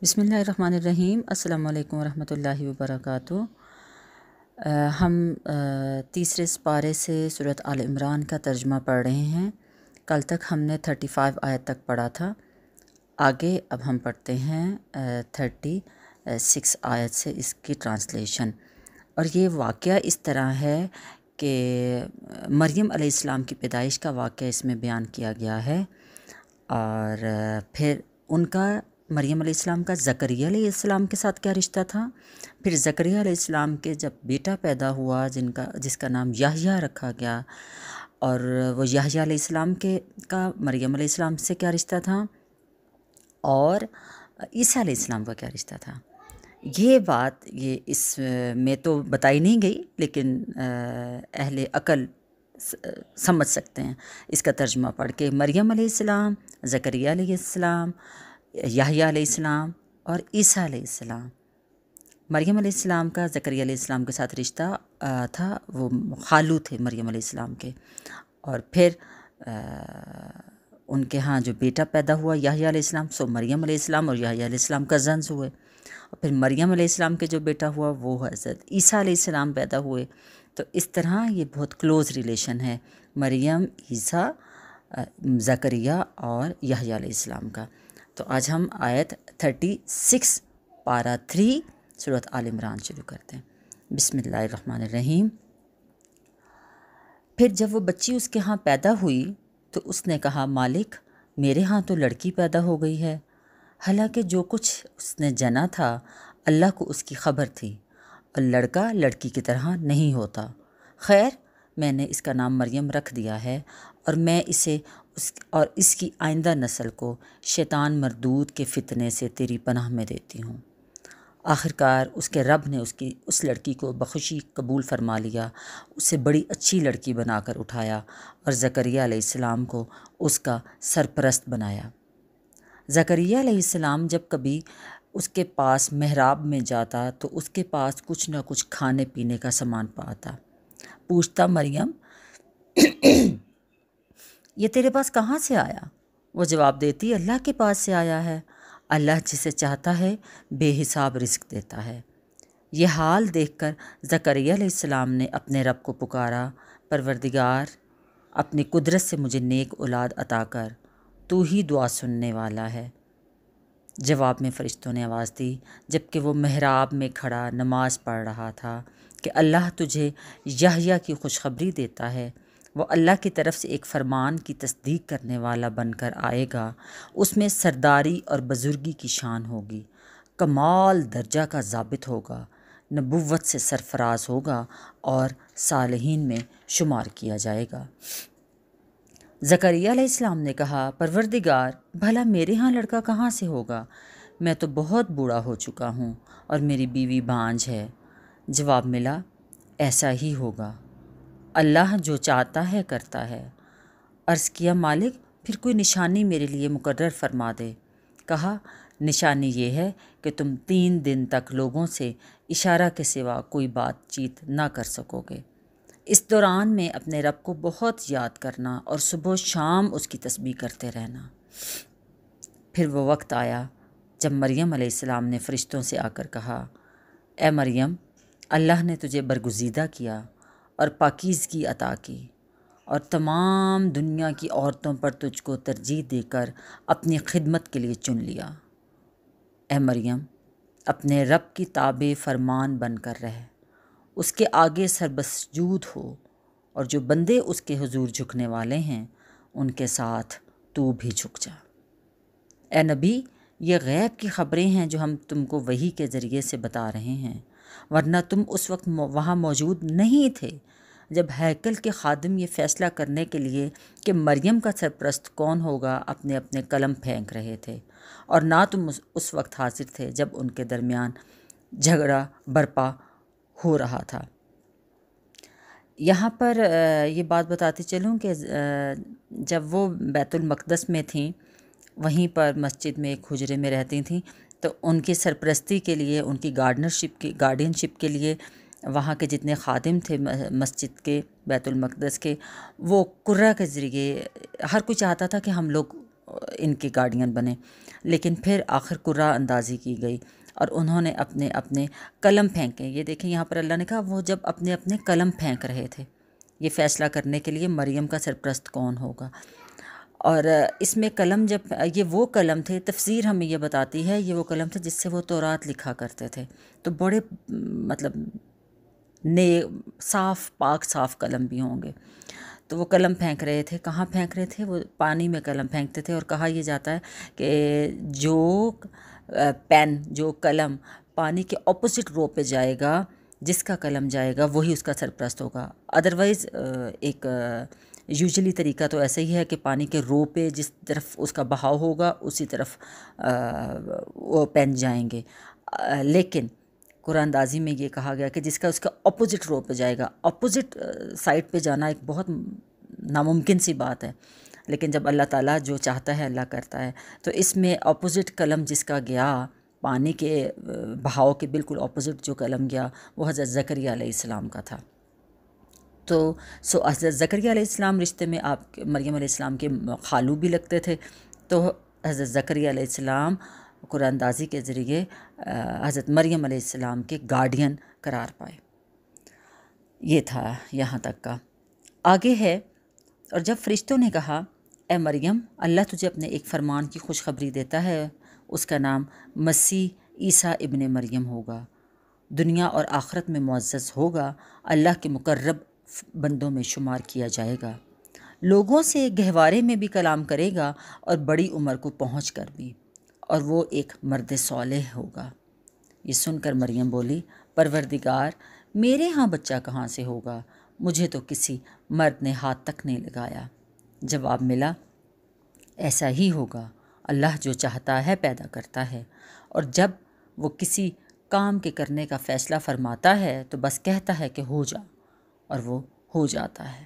بسم اللہ الرحمن الرحیم۔ السلام علیکم ورحمۃ اللہ وبرکاتہ۔ ہم تیسرے سپارے سے سورۃ آل عمران کا ترجمہ پڑھ رہے ہیں۔ کل تک ہم نے 35 آیت تک پڑھا تھا۔ آگے اب ہم پڑھتے ہیں 36 آیت سے اس کی ٹرانسلیشن۔ اور یہ واقعہ اس طرح ہے کہ مریم علیہ السلام کی پیدائش کا واقعہ اس میں بیان کیا گیا ہے، اور پھر ان کا مریم علیہ السلام کا زکریا علیہ السلام کے ساتھ کیا رشتہ تھا۔ پھر زکریا علیہ السلام کے جب بیٹا پیدا ہوا جس کا نام یحییٰ رکھا گیا، اور وہ یحییٰ علیہ السلام کا مریم علیہ السلام سے کیا رشتہ تھا، اور عیسیٰ علیہ السلام کا کیا رشتہ تھا۔ یہ بات اس میں تو بتائی نہیں گئی، لیکن اہل عقل سمجھ سکتے ہیں اس کا ترجمہ پڑھ کے۔ مریم علیہ السلام، زکریا علیہ السلام، یحییٰ علیہ السلام اور عیسیٰ علیہ السلام۔ مریم علیہ السلام کا زکریا علیہ السلام کے ساتھ رشتہ تھا، وہ خالو تھے مریم علیہ السلام کے، اور پھر ان کے ہاں جو بیٹا پیدا ہوا یحییٰ علیہ السلام، سو مریم علیہ السلام اور یحییٰ علیہ السلام کزنز ہوئے، اور پھر مریم علیہ السلام کے جو بیٹا ہوا وہ حضرت عیسیٰ علیہ السلام پیدا ہوئے۔ تو اس طرح یہ بہت کلوز ریلیشن ہے مریم، عیسیٰ، زکریا اور یحییٰ علیہ السلام کا۔ تو آج ہم آیت 36 پارہ 3 سورۃ آل عمران شروع کرتے ہیں۔ بسم اللہ الرحمن الرحیم۔ پھر جب وہ بچی اس کے ہاں پیدا ہوئی تو اس نے کہا، مالک میرے ہاں تو لڑکی پیدا ہو گئی ہے، حالانکہ جو کچھ اس نے جنا تھا اللہ کو اس کی خبر تھی، اور لڑکا لڑکی کی طرح نہیں ہوتا۔ خیر، میں نے اس کا نام مریم رکھ دیا ہے، اور میں اسے اور اس کی آئندہ نسل کو شیطان مردود کے فتنے سے تیری پناہ میں دیتی ہوں۔ آخرکار اس کے رب نے اس لڑکی کو بخوشی قبول فرما لیا، اسے بڑی اچھی لڑکی بنا کر اٹھایا، اور زکریا علیہ السلام کو اس کا سرپرست بنایا۔ زکریا علیہ السلام جب کبھی اس کے پاس محراب میں جاتا تو اس کے پاس کچھ نہ کچھ کھانے پینے کا سامان پاتا۔ پوچھتا، مریم یہ تیرے پاس کہاں سے آیا؟ وہ جواب دیتی، اللہ کے پاس سے آیا ہے، اللہ جسے چاہتا ہے بے حساب رزق دیتا ہے۔ یہ حال دیکھ کر زکریا علیہ السلام نے اپنے رب کو پکارا، پروردگار اپنی قدرت سے مجھے نیک اولاد عطا کر، تو ہی دعا سننے والا ہے۔ جواب میں فرشتوں نے آواز دی جبکہ وہ محراب میں کھڑا نماز پڑھ رہا تھا، کہ اللہ تجھے یحییٰ کی خوشخبری دیتا ہے، وہ اللہ کی طرف سے ایک فرمان کی تصدیق کرنے والا بن کر آئے گا، اس میں سرداری اور بزرگی کی شان ہوگی، کمال درجہ کا ضابط ہوگا، نبوت سے سرفراز ہوگا اور صالحین میں شمار کیا جائے گا۔ زکریا علیہ السلام نے کہا، پروردگار بھلا میرے ہاں لڑکا کہاں سے ہوگا؟ میں تو بہت بوڑھا ہو چکا ہوں اور میری بیوی بانجھ ہے۔ جواب ملا، ایسا ہی ہوگا، اللہ جو چاہتا ہے کرتا ہے۔ عرض کیا، مالک پھر کوئی نشانی میرے لیے مقرر فرما دے۔ کہا، نشانی یہ ہے کہ تم 3 دن تک لوگوں سے اشارہ کے سوا کوئی بات چیت نہ کر سکو گے۔ اس دوران میں اپنے رب کو بہت یاد کرنا اور صبح و شام اس کی تسبیح کرتے رہنا۔ پھر وہ وقت آیا جب مریم علیہ السلام نے فرشتوں سے آ کر کہا، اے مریم، اللہ نے تجھے برگزیدہ کیا اور پاکیزگی عطا کی، اور تمام دنیا کی عورتوں پر تجھ کو ترجیح دے کر اپنی خدمت کے لیے چن لیا۔ اے مریم، اپنے رب کی تابع فرمان بن کر رہ، اس کے آگے سربسجود ہو، اور جو بندے اس کے حضور جھکنے والے ہیں ان کے ساتھ تو بھی جھک جا۔ اے نبی، یہ غیب کی خبریں ہیں جو ہم تم کو وحی کے ذریعے سے بتا رہے ہیں، ورنہ تم اس وقت وہاں موجود نہیں تھے جب ہیکل کے خادم یہ فیصلہ کرنے کے لیے کہ مریم کا سرپرست کون ہوگا اپنے اپنے قلم پھینک رہے تھے، اور نہ تم اس وقت حاضر تھے جب ان کے درمیان جھگڑا برپا ہو رہا تھا۔ یہاں پر یہ بات بتاتی چلوں کہ جب وہ بیت المقدس میں تھیں، وہیں پر مسجد میں ایک حجرے میں رہتی تھیں، تو ان کی سرپرستی کے لیے، ان کی گارڈینشپ کے لیے وہاں کے جتنے خادم تھے مسجد کے، بیت المقدس کے، وہ قرہ کے ذریعے ہر کوئی چاہتا تھا کہ ہم لوگ ان کے گارڈین بنے، لیکن پھر آخر قرہ اندازی کی گئی اور انہوں نے اپنے اپنے قلم پھینکے۔ یہ دیکھیں یہاں پر اللہ نے کہا وہ جب اپنے اپنے قلم پھینک رہے تھے، یہ فیصلہ کرنے کے لیے مریم کا سرپرست کون ہوگا۔ اور اس میں قلم جب یہ وہ قلم تھے، تفسیر ہمیں یہ بتاتی ہے یہ وہ قلم تھے جس سے وہ تورات لکھا کرتے تھے، تو بڑے مطلب صاف پاک صاف قلم بھی ہوں گے۔ تو وہ قلم پھینک رہے تھے، کہاں پھینک رہے تھے؟ وہ پانی میں قلم پھینکتے تھے، اور کہا یہ جاتا ہے کہ جو پین، جو قلم پانی کے اپوزٹ رو پہ جائے گا، جس کا قلم جائے گا وہی اس کا سرپرست ہوگا۔ ادروائز ایک یوزلی طریقہ تو ایسا ہی ہے کہ پانی کے رو پہ جس طرف اس کا بہاؤ ہوگا اسی طرف وہ پین جائیں گے، لیکن قرآن اندازی میں یہ کہا گیا کہ جس کا اس کا اپوزٹ رو پہ جائے گا۔ اپوزٹ سائڈ پہ جانا ایک بہت ناممکن سی بات ہے، لیکن جب اللہ تعالیٰ جو چاہتا ہے اللہ کرتا ہے۔ تو اس میں اپوزٹ قلم جس کا گیا، پانی کے بہاؤ کے بالکل اپوزٹ جو قلم گیا، وہ حضرت زکریا علیہ السلام کا تھا۔ تو حضرت زکریا علیہ السلام رشتے میں آپ مریم علیہ السلام کے خالو بھی لگتے تھے، تو حضرت زکریا علیہ السلام قرآن اندازی کے ذریعے حضرت مریم علیہ السلام کے گارڈین قرار پائے۔ یہ تھا یہاں تک کا۔ آگے ہے، اور جب فرشتوں نے کہا اے مریم، اللہ تجھے اپنے ایک فرمان کی خوشخبری دیتا ہے، اس کا نام مسیح عیسیٰ ابن مریم ہوگا، دنیا اور آخرت میں معزز ہوگا، اللہ کے مقرب بندوں میں شمار کیا جائے گا، لوگوں سے گہوارے میں بھی کلام کرے گا اور بڑی عمر کو پہنچ کر بھی، اور وہ ایک مرد صالح ہوگا۔ یہ سن کر مریم بولی پروردگار، میرے ہاں بچہ کہاں سے ہوگا؟ مجھے تو کسی مرد نے ہاتھ تک نہیں لگایا۔ جواب ملا ایسا ہی ہوگا، اللہ جو چاہتا ہے پیدا کرتا ہے، اور جب وہ کسی کام کے کرنے کا فیصلہ فرماتا ہے تو بس کہتا ہے کہ ہو جا، اور وہ ہو جاتا ہے۔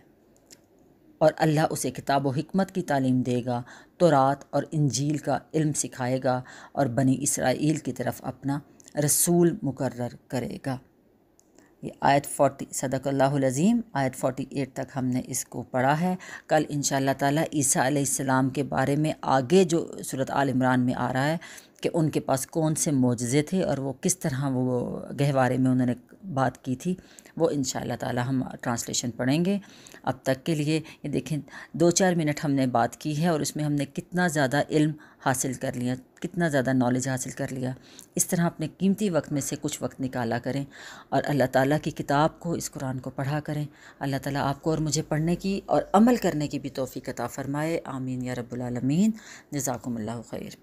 اور اللہ اسے کتاب و حکمت کی تعلیم دے گا، تورات اور انجیل کا علم سکھائے گا، اور بنی اسرائیل کی طرف اپنا رسول مقرر کرے گا۔ یہ آیت 40 صدق اللہ العظیم، آیت 48 تک ہم نے اس کو پڑھا ہے۔ کل انشاءاللہ تعالیٰ عیسیٰ علیہ السلام کے بارے میں آگے جو سورۃ آل عمران میں آ رہا ہے کہ ان کے پاس کون سے معجزے تھے اور وہ کس طرح وہ گہوارے میں انہوں نے بات کی تھی، وہ انشاءاللہ تعالیٰ ہم ٹرانسلیشن پڑھیں گے۔ اب تک کے لیے یہ دیکھیں 2-4 منٹ ہم نے بات کی ہے، اور اس میں ہم نے کتنا زیادہ علم حاصل کر لیا، کتنا زیادہ نالج حاصل کر لیا۔ اس طرح اپنے قیمتی وقت میں سے کچھ وقت نکالا کریں اور اللہ تعالیٰ کی کتاب کو، اس قرآن کو پڑھا کریں۔ اللہ تعالیٰ آپ کو اور مجھے پڑھنے کی اور عمل کرنے کی بھی توفیق عطا فرمائے، آمین یا رب العالمین۔ جزاکم اللہ خیر۔